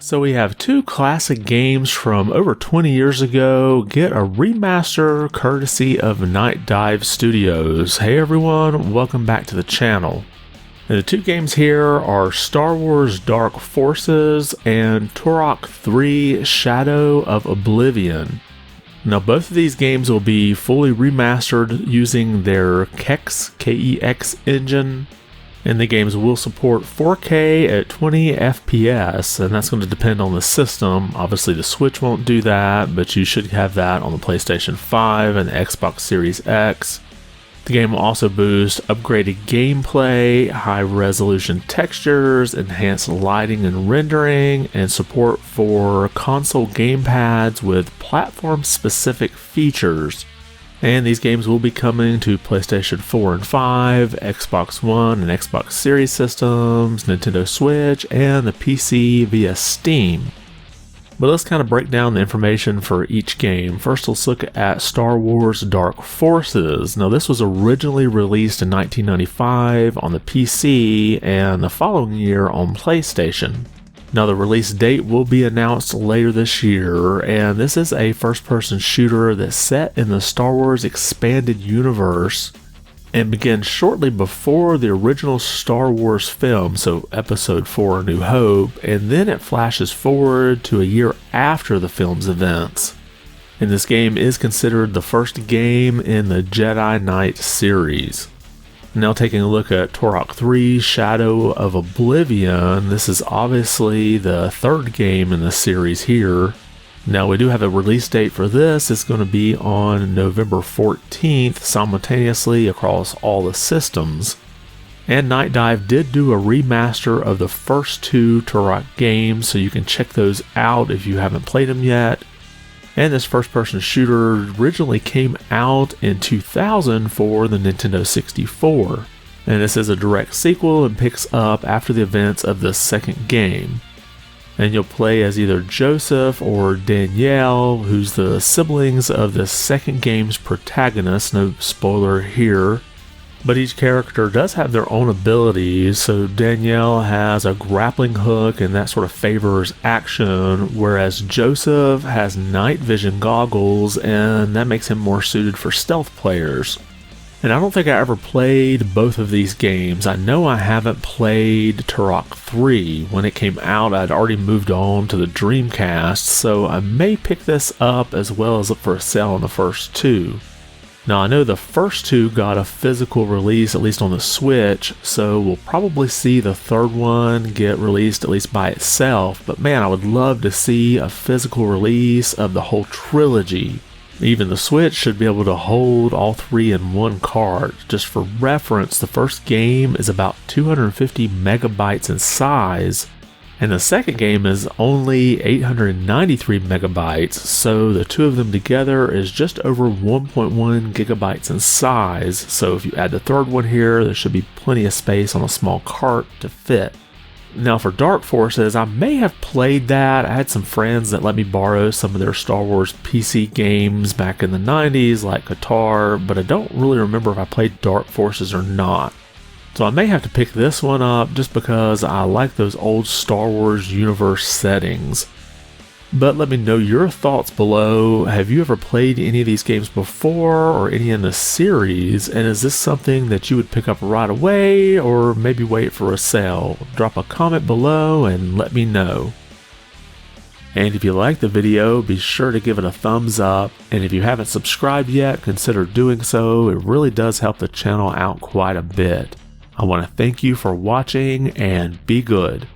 So we have two classic games from over 20 years ago get a remaster courtesy of Night Dive Studios. Hey everyone, welcome back to the channel. And the two games here are Star Wars Dark Forces and Turok 3 Shadow of Oblivion. Now both of these games will be fully remastered using their KEX, K-E-X engine. And the games will support 4K at 20 FPS, and that's going to depend on the system. Obviously the Switch won't do that, but you should have that on the PlayStation 5 and the Xbox Series X. The game will also boost upgraded gameplay, high-resolution textures, enhanced lighting and rendering, and support for console gamepads with platform-specific features. And these games will be coming to PlayStation 4 and 5, Xbox One and Xbox Series systems, Nintendo Switch, and the PC via Steam. But let's kind of break down the information for each game. First, let's look at Star Wars Dark Forces. Now, this was originally released in 1995 on the PC and the following year on PlayStation. Now, the release date will be announced later this year, and this is a first-person shooter that's set in the Star Wars Expanded Universe and begins shortly before the original Star Wars film, so Episode 4 A New Hope, and then it flashes forward to a year after the film's events. And this game is considered the first game in the Jedi Knight series. Now taking a look at Turok 3 Shadow of Oblivion, this is obviously the third game in the series here. Now we do have a release date for this. It's going to be on November 14th simultaneously across all the systems. And Night Dive did do a remaster of the first two Turok games, so you can check those out if you haven't played them yet. And this first-person shooter originally came out in 2000 for the Nintendo 64. And this is a direct sequel and picks up after the events of the second game. And you'll play as either Joseph or Danielle, who's the siblings of the second game's protagonist. No spoiler here. But each character does have their own abilities, so Danielle has a grappling hook and that sort of favors action, whereas Joseph has night vision goggles and that makes him more suited for stealth players. And I don't think I ever played both of these games. I know I haven't played Turok 3. When it came out, I'd already moved on to the Dreamcast, so I may pick this up as well as look for a sale on the first two. Now I know the first two got a physical release, at least on the Switch, so we'll probably see the third one get released at least by itself, but man, I would love to see a physical release of the whole trilogy. Even the Switch should be able to hold all three in one cart. Just for reference, the first game is about 250 megabytes in size, and the second game is only 893 megabytes, so the two of them together is just over 1.1 gigabytes in size. So if you add the third one here, there should be plenty of space on a small cart to fit. Now for Dark Forces, I may have played that. I had some friends that let me borrow some of their Star Wars PC games back in the 90s, like Qatar, but I don't really remember if I played Dark Forces or not. So I may have to pick this one up just because I like those old Star Wars universe settings. But let me know your thoughts below. Have you ever played any of these games before or any in the series? And is this something that you would pick up right away or maybe wait for a sale? Drop a comment below and let me know. And if you liked the video, be sure to give it a thumbs up. And if you haven't subscribed yet, consider doing so. It really does help the channel out quite a bit. I want to thank you for watching and be good.